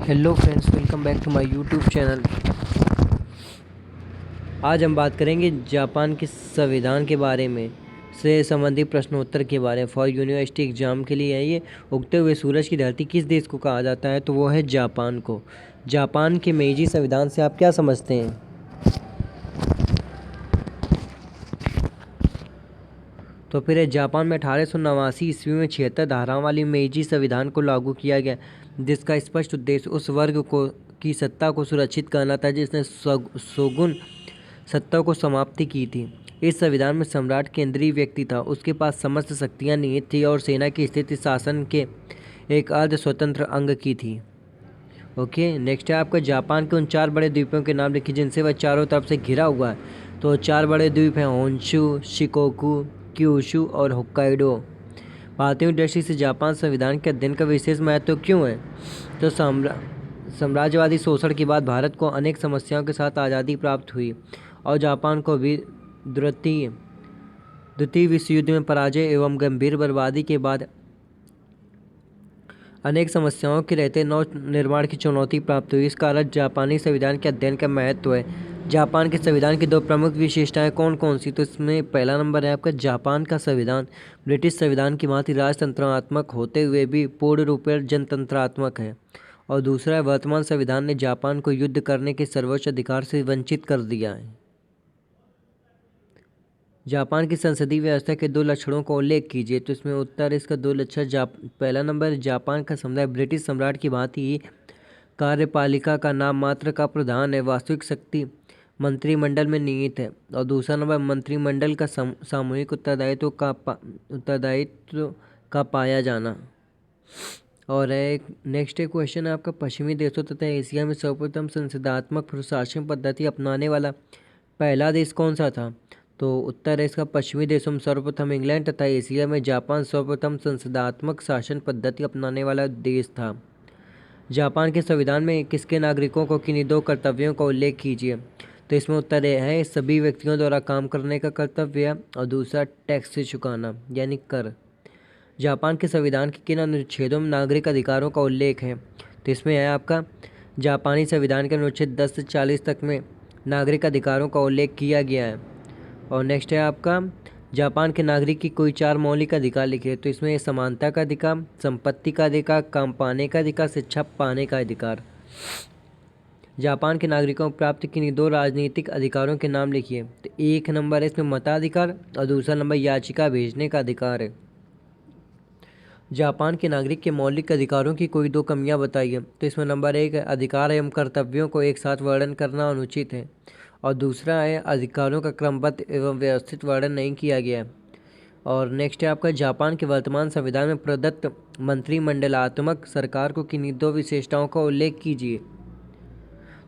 Hello friends, welcome back to my YouTube channel. आज हम बात करेंगे जापान के संविधान के बारे में से संबंधित प्रश्नोत्तर के बारे में। फॉर यूनिवर्सिटी एग्जाम के लिए है ये। उगते हुए सूरज की धरती किस देश को कहा जाता है? तो वो है जापान को। जापान के मेइजी संविधान से आप क्या समझते हैं? तो फिर जापान में 1889 ईस्वी में 76 धाराओं वाली मेइजी संविधान को लागू किया गया, जिसका स्पष्ट उद्देश्य उस वर्ग को की सत्ता को सुरक्षित करना था जिसने शोगुन सत्ता को समाप्ति की थी। इस संविधान में सम्राट केंद्रीय व्यक्ति था, उसके पास समस्त शक्तियां निहित थी और सेना की स्थिति शासन के एक अर्ध स्वतंत्र अंग की थी। ओके, नेक्स्ट है आपका जापान के उन 4 बड़े द्वीपों के नाम लिखिए जिनसे वह चारों तरफ से घिरा हुआ है। तो 4 बड़े द्वीप हैं होन्शु, शिकोकू, क्यूशु और होक्काइडो। भारतीय दृष्टि से जापान संविधान के अध्ययन का विशेष महत्व क्यों है? तो साम्राज्यवादी शोषण के बाद भारत को अनेक समस्याओं के साथ आज़ादी प्राप्त हुई और जापान को भी द्वितीय विश्व युद्ध में पराजय एवं गंभीर बर्बादी के बाद अनेक समस्याओं के रहते नव निर्माण की चुनौती प्राप्त हुई। इस कारण जापानी संविधान के अध्ययन का महत्व है। जापान के संविधान की 2 प्रमुख विशेषताएं कौन कौन सी? तो इसमें पहला नंबर है आपका जापान का संविधान ब्रिटिश संविधान की भांति राजतंत्रात्मक होते हुए भी पूर्ण रूप से जनतंत्रात्मक है। और दूसरा है वर्तमान संविधान ने जापान को युद्ध करने के सर्वोच्च अधिकार से वंचित कर दिया है। जापान की संसदीय व्यवस्था के 2 लक्षणों का उल्लेख कीजिए। तो इसमें उत्तर इसका 2 लक्षण पहला नंबर, जापान का समुदाय ब्रिटिश सम्राट की भांति ही कार्यपालिका का नाम मात्र का प्रधान है, वास्तविक शक्ति मंत्रिमंडल में निहित है। और दूसरा नंबर, मंत्रिमंडल का सामूहिक उत्तरदायित्व का पाया जाना। और एक नेक्स्ट क्वेश्चन है आपका, पश्चिमी देशों तथा एशिया में सर्वप्रथम संसदात्मक प्रशासन पद्धति अपनाने वाला पहला देश कौन सा था? तो उत्तर है इसका पश्चिमी देशों में सर्वप्रथम इंग्लैंड तथा एशिया में जापान सर्वप्रथम संसदात्मक शासन पद्धति अपनाने वाला देश था। जापान के संविधान में किसके नागरिकों को किन्हीं 2 कर्तव्यों का उल्लेख कीजिए। तो इसमें उत्तर है सभी व्यक्तियों द्वारा काम करने का कर्तव्य और दूसरा टैक्स चुकाना यानी कर। जापान के संविधान के किन अनुच्छेदों में नागरिक अधिकारों का उल्लेख है? तो इसमें है आपका जापानी संविधान के अनुच्छेद 10 से 40 तक में नागरिक अधिकारों का उल्लेख किया गया है। और नेक्स्ट है आपका जापान के नागरिक की कोई 4 मौलिक अधिकार लिखे। तो इसमें समानता का अधिकार, संपत्ति का अधिकार, काम पाने का अधिकार, शिक्षा पाने का अधिकार। जापान के नागरिकों को प्राप्त किन्हीं 2 राजनीतिक अधिकारों के नाम लिखिए। तो एक नंबर है इसमें मताधिकार और दूसरा नंबर याचिका भेजने का अधिकार है। जापान के नागरिक के मौलिक अधिकारों की कोई 2 कमियां बताइए। तो इसमें नंबर 1 है अधिकार एवं कर्तव्यों को एक साथ वर्णन करना अनुचित है और दूसरा है अधिकारों का क्रमबद्ध एवं व्यवस्थित वर्णन नहीं किया गया है। और नेक्स्ट है आपका जापान के वर्तमान संविधान में प्रदत्त मंत्रिमंडलात्मक सरकार को किन्हीं 2 विशेषताओं का उल्लेख कीजिए।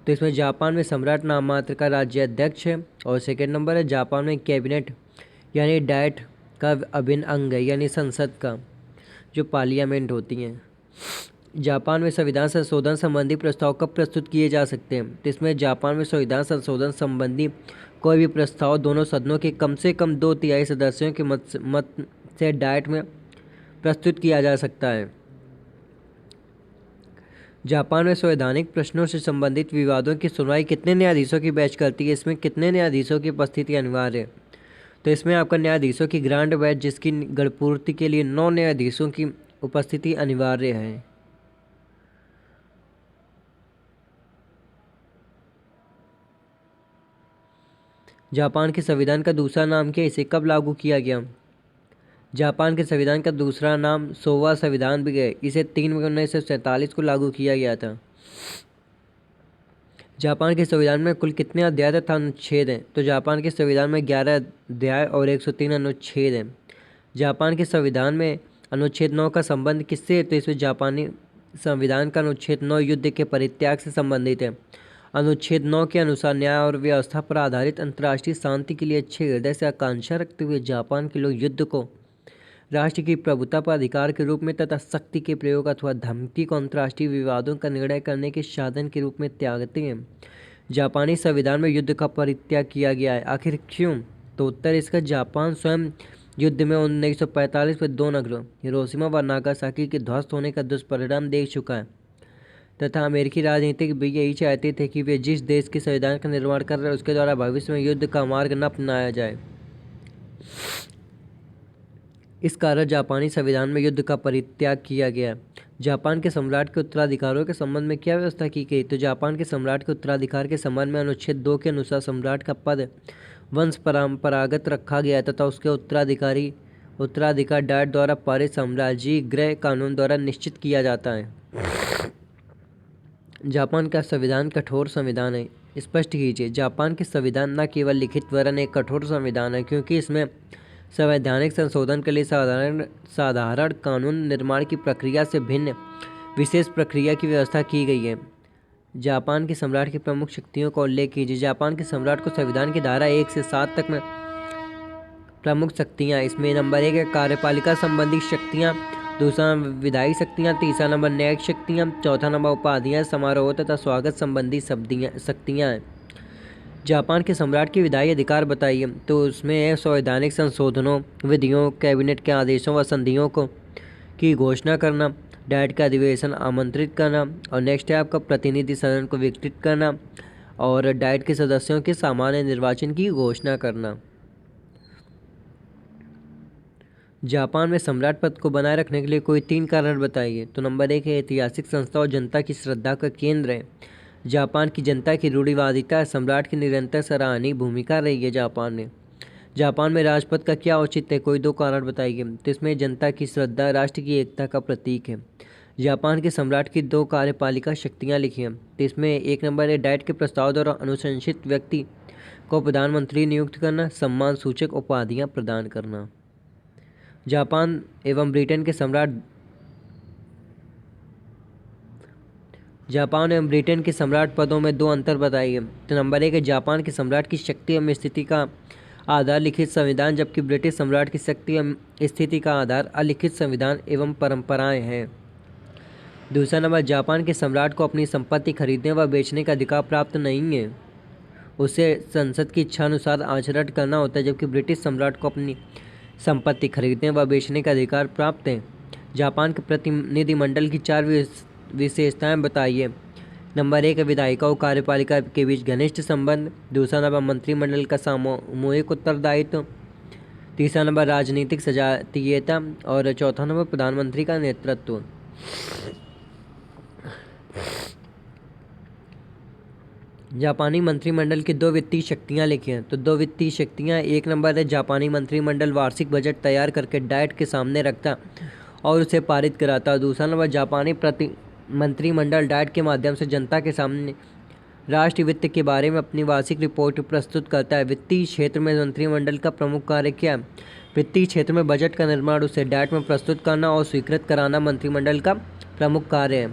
तो इसमें जापान में सम्राट नाम मात्र का राज्याध्यक्ष है और सेकेंड नंबर है जापान में कैबिनेट यानी डाइट का अभिन्न अंग है यानी संसद का जो पार्लियामेंट होती हैं। जापान में संविधान संशोधन संबंधी प्रस्ताव कब प्रस्तुत किए जा सकते हैं? तो इसमें जापान में संविधान संशोधन संबंधी कोई भी प्रस्ताव दोनों सदनों के कम से कम 2/3 सदस्यों के मत से डाइट में प्रस्तुत किया जा सकता है। जापान में संवैधानिक प्रश्नों से संबंधित विवादों की सुनवाई कितने न्यायाधीशों की बेंच करती है? इसमें कितने न्यायाधीशों की उपस्थिति अनिवार्य है? तो इसमें आपका न्यायाधीशों की ग्रांड बेंच जिसकी गणपूर्ति के लिए 9 न्यायाधीशों की उपस्थिति अनिवार्य है। जापान के संविधान का दूसरा नाम क्या? इसे कब लागू किया गया? जापान के संविधान का दूसरा नाम सोवा संविधान भी है। इसे 3 मई 1947 को लागू किया गया था। जापान के संविधान में कुल कितने अध्याय तथा अनुच्छेद हैं? तो जापान के संविधान में 11 अध्याय और 103 अनुच्छेद हैं। जापान के संविधान में अनुच्छेद 9 का संबंध किससे है? तो इसमें जापानी संविधान का अनुच्छेद 9 युद्ध के परित्याग से संबंधित है। अनुच्छेद 9 के अनुसार न्याय और व्यवस्था पर आधारित अंतर्राष्ट्रीय शांति के लिए अच्छे हृदय से आकांक्षा रखते हुए जापान के लोग युद्ध को राष्ट्र की प्रभुता पर अधिकार के रूप में तथा शक्ति के प्रयोग अथवा धमकी को अंतर्राष्ट्रीय विवादों का निर्णय करने के साधन के रूप में त्यागते हैं। जापानी संविधान में युद्ध का परित्याग किया गया है, आखिर क्यों? तो उत्तर इसका जापान स्वयं युद्ध में 1945 में 2 नगरों हिरोशिमा व नागासाकी के ध्वस्त होने का दुष्परिणाम देख चुका है। तथा अमेरिकी राजनीतिक भी यही चाहते थे कि वे जिस देश के संविधान का निर्माण कर रहे हैं उसके द्वारा भविष्य में युद्ध का मार्ग न अपनाया जाए। इस कारण जापानी संविधान में युद्ध का परित्याग किया गया। जापान के सम्राट के उत्तराधिकारों के संबंध में क्या व्यवस्था की गई? तो जापान के सम्राट के उत्तराधिकार के संबंध में अनुच्छेद 2 के अनुसार सम्राट का पद वंश परंपरागत रखा गया तथा उसके उत्तराधिकार डायट द्वारा पारित साम्राज्यिक गृह कानून द्वारा निश्चित किया जाता है। जापान का संविधान कठोर संविधान है। स्पष्ट कीजिए। जापान के संविधान न केवल लिखित वरन एक कठोर संविधान है क्योंकि इसमें संवैधानिक संशोधन के लिए साधारण कानून निर्माण की प्रक्रिया से भिन्न विशेष प्रक्रिया की व्यवस्था की गई है। जापान के सम्राट की प्रमुख शक्तियों का उल्लेख कीजिए। जापान के सम्राट को संविधान की धारा 1 से 7 तक में प्रमुख शक्तियाँ, इसमें नंबर 1 है कार्यपालिका संबंधी शक्तियाँ, दूसरा विधायी शक्तियाँ, तीसरा नंबर न्यायिक शक्तियाँ, चौथा नंबर उपाधियाँ, समारोह तथा स्वागत संबंधी शक्तियाँ हैं। जापान के सम्राट के विधायी अधिकार बताइए। तो उसमें है संवैधानिक संशोधनों, विधियों, कैबिनेट के आदेशों व संधियों को की घोषणा करना, डाइट का अधिवेशन आमंत्रित करना, और नेक्स्ट है आपका प्रतिनिधि सदन को विघटित करना और डाइट के सदस्यों के सामान्य निर्वाचन की घोषणा करना। जापान में सम्राट पद को बनाए रखने के लिए कोई 3 कारण बताइए। तो नंबर 1 है ऐतिहासिक संस्था और जनता की श्रद्धा का केंद्र है। जापान की जनता की रूढ़िवादिता सम्राट की निरंतर सराहनीय भूमिका रही है। जापान में राजपद का क्या औचित्य है? कोई 2 कारण बताइए। तो इसमें जनता की श्रद्धा राष्ट्र की एकता का प्रतीक है। जापान के सम्राट की 2 कार्यपालिका शक्तियाँ लिखी हैं। तो इसमें 1 नंबर है डाइट के प्रस्ताव द्वारा अनुशंसित व्यक्ति को प्रधानमंत्री नियुक्त करना, सम्मान सूचक उपाधियाँ प्रदान करना। जापान एवं ब्रिटेन के सम्राट पदों में 2 अंतर बताइए। तो नंबर 1 है जापान के सम्राट की शक्ति एवं स्थिति का आधार लिखित संविधान, जबकि ब्रिटिश सम्राट की शक्ति एवं स्थिति का आधार अलिखित संविधान एवं परंपराएं हैं। दूसरा नंबर, जापान के सम्राट को अपनी संपत्ति खरीदने व बेचने का अधिकार प्राप्त नहीं है, उसे संसद की इच्छानुसार आचरण करना होता है, जबकि ब्रिटिश सम्राट को अपनी संपत्ति खरीदने व बेचने का अधिकार प्राप्त है। जापान के प्रतिनिधिमंडल की 4 विशेषताएं बताइए। नंबर 1 विधायिका और कार्यपालिका के बीच घनिष्ठ संबंध, दूसरा नंबर मंत्रिमंडल का सामूहिक उत्तरदायित्व, तीसरा नंबर राजनीतिक सजातीयता और चौथा नंबर प्रधानमंत्री का नेतृत्व। जापानी मंत्रिमंडल की 2 वित्तीय शक्तियाँ लिखी हैं। तो 2 वित्तीय शक्तियाँ, 1 नंबर है जापानी मंत्रिमंडल वार्षिक बजट तैयार करके डाइट के सामने रखता और उसे पारित कराता। दूसरा नंबर, जापानी मंत्रिमंडल डाइट के माध्यम से जनता के सामने राष्ट्रीय वित्त के बारे में अपनी वार्षिक रिपोर्ट प्रस्तुत करता है। वित्तीय क्षेत्र में मंत्रिमंडल का प्रमुख कार्य क्या है? वित्तीय क्षेत्र में बजट का निर्माण, उसे डाइट में प्रस्तुत करना और स्वीकृत कराना मंत्रिमंडल का प्रमुख कार्य है।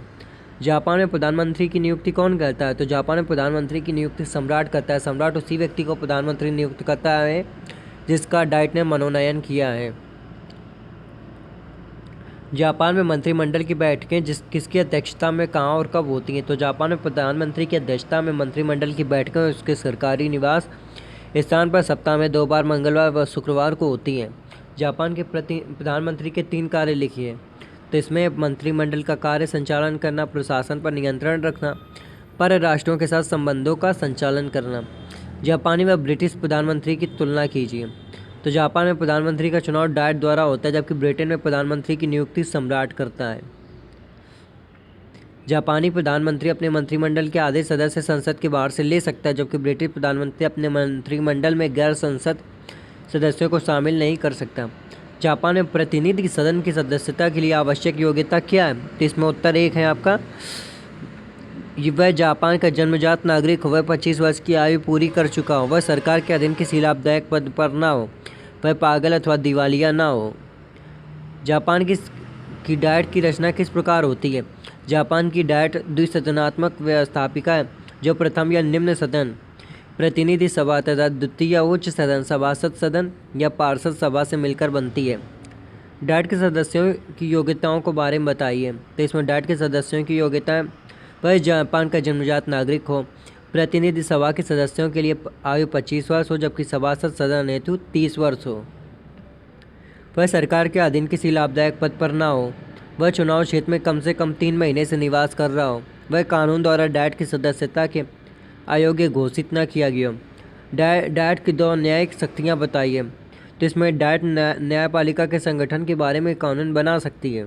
जापान में प्रधानमंत्री की नियुक्ति कौन करता है? तो जापान में प्रधानमंत्री की नियुक्ति सम्राट करता है। सम्राट उसी व्यक्ति को प्रधानमंत्री नियुक्त करता है जिसका डाइट ने मनोनयन किया है। जापान में मंत्रिमंडल की बैठकें किसकी अध्यक्षता में कहाँ और कब होती हैं? तो जापान में प्रधानमंत्री की अध्यक्षता में मंत्रिमंडल की बैठकें उसके सरकारी निवास स्थान पर सप्ताह में 2 बार मंगलवार व शुक्रवार को होती हैं। जापान के प्रधानमंत्री के 3 कार्य लिखिए। तो इसमें मंत्रिमंडल का कार्य संचालन करना, प्रशासन पर नियंत्रण रखना, पर राष्ट्रों के साथ संबंधों का संचालन करना। जापानी व ब्रिटिश प्रधानमंत्री की तुलना कीजिए। तो जापान में प्रधानमंत्री का चुनाव डाइट द्वारा होता है, जबकि ब्रिटेन में प्रधानमंत्री की नियुक्ति सम्राट करता है। जापानी प्रधानमंत्री अपने मंत्रिमंडल के आधे सदस्य संसद के बाहर से ले सकता है, जबकि ब्रिटिश प्रधानमंत्री अपने मंत्रिमंडल में गैर संसद सदस्यों को शामिल नहीं कर सकता। जापान में प्रतिनिधि सदन की सदस्यता के लिए आवश्यक योग्यता क्या है? तो इसमें उत्तर 1 है आपका, वह जापान का जन्मजात नागरिक हो, वह 25 वर्ष की आयु पूरी कर चुका हो, वह सरकार के अधीन किसी लाभदायक पद पर ना हो, वह पागल अथवा दिवालिया ना हो। जापान की डाइट की रचना किस प्रकार होती है? जापान की डाइट द्विसदनात्मक व्यवस्थापिका है, जो प्रथम या निम्न सदन प्रतिनिधि सभा तथा द्वितीय उच्च सदन सभासद सदन या पार्षद सभा से मिलकर बनती है। डाइट के सदस्यों की योग्यताओं को बारे में बताइए। तो इसमें डाइट के सदस्यों की योग्यताएं, वह जापान का जन्मजात नागरिक हो, प्रतिनिधि सभा के सदस्यों के लिए आयु 25 वर्ष हो, जबकि सभासद सदन हेतु 30 वर्ष हो, वह सरकार के अधीन किसी लाभदायक पद पर ना हो, वह चुनाव क्षेत्र में कम से कम 3 महीने से निवास कर रहा हो, वह कानून द्वारा डाइट की सदस्यता के अयोग्य घोषित न किया गया। डाइट की 2 न्यायिक शक्तियाँ बताइए। तो इसमें डाइट न्यायपालिका के संगठन के बारे में कानून बना सकती है।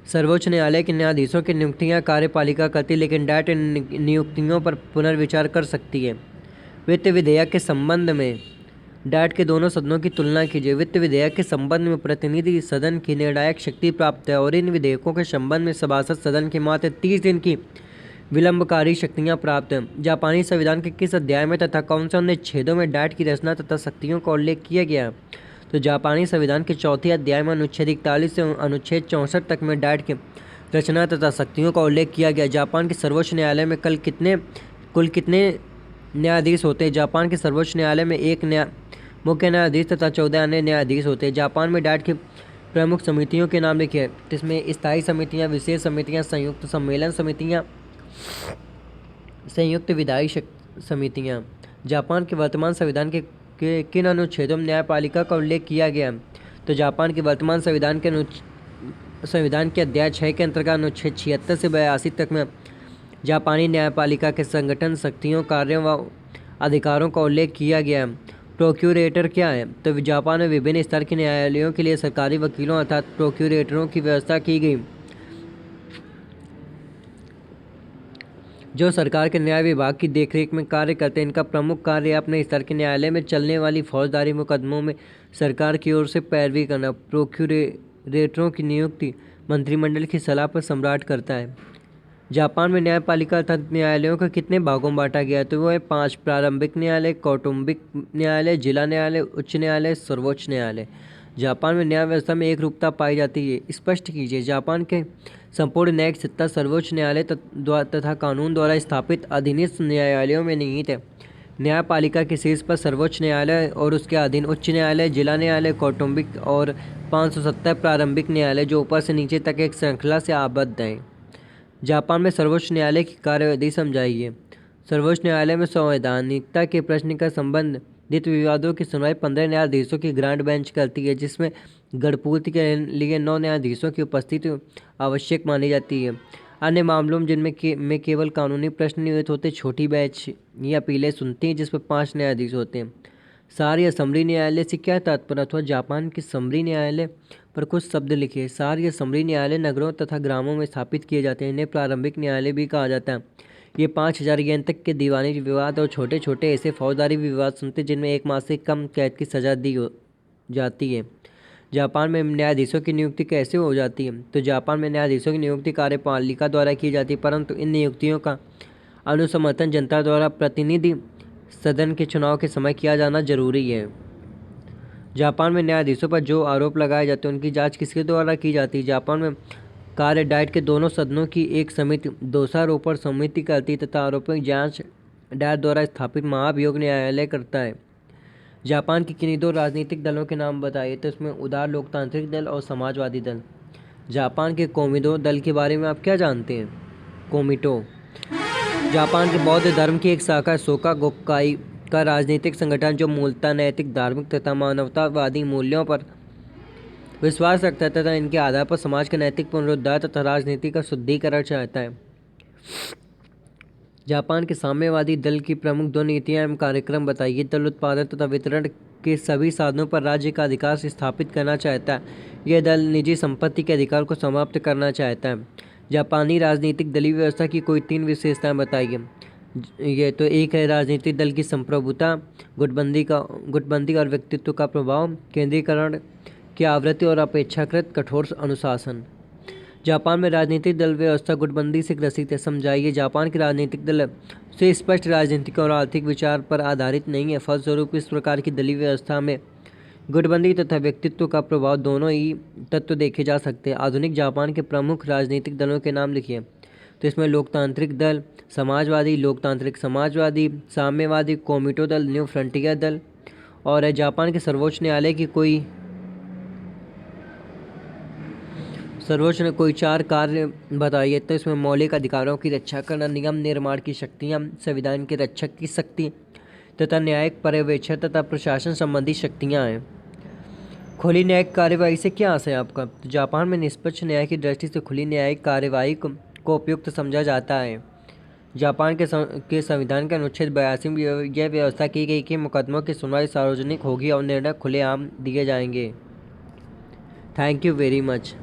सर्वोच्च न्यायालय के न्यायाधीशों की नियुक्तियां कार्यपालिका करती है, लेकिन डाइट नियुक्तियों पर पुनर्विचार कर सकती है। वित्त विधेयक के संबंध में डाइट के दोनों सदनों की तुलना कीजिए। वित्त विधेयक के संबंध में प्रतिनिधि सदन की निर्णायक शक्ति प्राप्त है और इन विधेयकों के संबंध में सभासद सदन के मात्र 30 दिन की विलंबकारी शक्तियां प्राप्त हैं। जापानी संविधान के किस अध्याय में तथा कौन से अनुच्छेदों में डाइट की रचना तथा शक्तियों का उल्लेख किया गया है? तो जापानी संविधान के 4थे अध्याय में अनुच्छेद 41 से अनुच्छेद 64 तक में डाइट की रचना तथा शक्तियों का उल्लेख किया गया। जापान के सर्वोच्च न्यायालय में कुल कितने न्यायाधीश होते हैं? जापान के सर्वोच्च न्यायालय में 1 मुख्य न्यायाधीश तथा 14 अन्य न्यायाधीश होते हैं। जापान में डाइट की प्रमुख समितियों के नाम लिखिए। इसमें स्थायी समितियाँ, विशेष समितियाँ, संयुक्त सम्मेलन समितियाँ, संयुक्त विधायी समितियाँ। जापान के वर्तमान संविधान के किन अनुच्छेदों में न्यायपालिका का उल्लेख किया गया? तो जापान के वर्तमान संविधान के अध्याय 6 के अंतर्गत अनुच्छेद 76 से 82 तक में जापानी न्यायपालिका के संगठन, शक्तियों, कार्यों व अधिकारों का उल्लेख किया गया है। प्रोक्यूरेटर क्या है? तो जापान में विभिन्न स्तर के न्यायालयों के लिए सरकारी वकीलों अर्थात प्रोक्यूरेटरों की व्यवस्था की गई, जो सरकार के न्याय विभाग की देखरेख में कार्य करते हैं। इनका प्रमुख कार्य अपने स्तर के न्यायालय में चलने वाली फौजदारी मुकदमों में सरकार की ओर से पैरवी करना। प्रोक्यूरेटरों की नियुक्ति मंत्रिमंडल की सलाह पर सम्राट करता है। जापान में न्यायपालिका अर्थात न्यायालयों को कितने भागों में बांटा गया? तो वो है 5: प्रारंभिक न्यायालय, कौटुंबिक न्यायालय, जिला न्यायालय, उच्च न्यायालय, सर्वोच्च न्यायालय। जापान में न्याय व्यवस्था में एक रूपता पाई जाती है। स्पष्ट कीजिए। जापान के संपूर्ण न्यायिक सत्ता सर्वोच्च न्यायालय तथा कानून द्वारा स्थापित अधीनस्थ न्यायालयों में निहित है। न्यायपालिका के शीर्ष पर सर्वोच्च न्यायालय और उसके अधीन उच्च न्यायालय, जिला न्यायालय, कौटुंबिक और 570 प्रारंभिक न्यायालय, जो ऊपर से नीचे तक एक श्रृंखला से आबद्ध हैं। जापान में सर्वोच्च न्यायालय की कार्यविधि समझाइए। सर्वोच्च न्यायालय में संवैधानिकता के प्रश्न का संबंधित विवादों की सुनवाई 15 न्यायाधीशों की ग्रांड बेंच करती है, जिसमें गढ़पूर्ति के लिए 9 न्यायाधीशों की उपस्थिति आवश्यक मानी जाती है। अन्य मामलों जिनमें केवल कानूनी प्रश्न नियुक्त होते, छोटी बेंच या अपीलें सुनती हैं, जिसमें 5 न्यायाधीश होते हैं। सार या समरी न्यायालय से क्या तात्पर्य? अथवा जापान के समरी न्यायालय पर कुछ शब्द लिखिए। सार या समरी न्यायालय नगरों तथा ग्रामों में स्थापित किए जाते हैं। इन्हें प्रारंभिक न्यायालय भी कहा जाता है। ये 5000 येन तक के दीवानी विवाद और छोटे छोटे ऐसे फौजदारी विवाद सुनते, जिनमें 1 माह से कम कैद की सजा दी जाती है। जापान में न्यायाधीशों की नियुक्ति कैसे हो जाती है? तो जापान में न्यायाधीशों की नियुक्ति कार्यपालिका द्वारा की जाती है, परंतु इन नियुक्तियों का अनुसमर्थन जनता द्वारा प्रतिनिधि सदन के चुनाव के समय किया जाना जरूरी है। जापान में न्यायाधीशों पर जो आरोप लगाए जाते हैं, उनकी जांच किसके द्वारा की जाती है? जापान में कार्य डाइट के दोनों सदनों की एक समिति, दोषारोपण समिति करती है तथा आरोपों की जांच डाइट द्वारा स्थापित महाभियोग न्यायालय करता है। जापान के किन्हीं 2 राजनीतिक दलों के नाम बताइए। तो इसमें उदार लोकतांत्रिक दल और समाजवादी दल। जापान के कोमिटो दल के बारे में आप क्या जानते हैं? कोमिटो जापान के बौद्ध धर्म की एक शाखा सोका गोक्काई का राजनीतिक संगठन, जो मूलतः नैतिक, धार्मिक तथा मानवतावादी मूल्यों पर विश्वास रखता है तथा इनके आधार पर समाज का नैतिक पुनरुद्धार तथा राजनीति का शुद्धिकरण चाहता है। जापान के साम्यवादी दल की प्रमुख 2 नीतियां एवं कार्यक्रम बताइए। दल उत्पादन तथा वितरण के सभी साधनों पर राज्य का अधिकार स्थापित करना चाहता है। यह दल निजी संपत्ति के अधिकार को समाप्त करना चाहता है। जापानी राजनीतिक दलीय व्यवस्था की कोई 3 विशेषताएं बताइए। ये तो 1 है राजनीतिक दल की संप्रभुता, गुटबंदी और व्यक्तित्व का प्रभाव, केंद्रीकरण की आवृत्ति और अपेक्षाकृत कठोर अनुशासन। जापान में राजनीतिक दल व्यवस्था गुटबंदी से ग्रसित है। समझाइए। जापान के राजनीतिक दल से स्पष्ट राजनीतिक और आर्थिक विचार पर आधारित नहीं है। फलस्वरूप इस प्रकार की दलीय व्यवस्था में गुटबंदी तथा व्यक्तित्व का प्रभाव दोनों ही तत्व देखे जा सकते हैं। आधुनिक जापान के प्रमुख राजनीतिक दलों के नाम लिखिए। तो इसमें लोकतांत्रिक दल, समाजवादी, लोकतांत्रिक समाजवादी, साम्यवादी, कोमिटो दल, न्यू फ्रंटियर दल। और जापान के सर्वोच्च न्यायालय की कोई 4 कार्य बताइए। तो इसमें मौलिक अधिकारों की रक्षा करना, नियम निर्माण की शक्तियाँ, संविधान के रक्षक की शक्ति तथा न्यायिक पर्यवेक्षण तथा प्रशासन संबंधी शक्तियाँ हैं। खुली न्यायिक कार्यवाही से क्या आशय है आपका? तो जापान में निष्पक्ष न्याय की दृष्टि से खुली न्यायिक कार्यवाही को उपयुक्त समझा जाता है। जापान के संविधान के अनुच्छेद 82 में यह व्यवस्था की गई कि मुकदमों की सुनवाई सार्वजनिक होगी और निर्णय खुलेआम दिए जाएंगे। Thank you very much.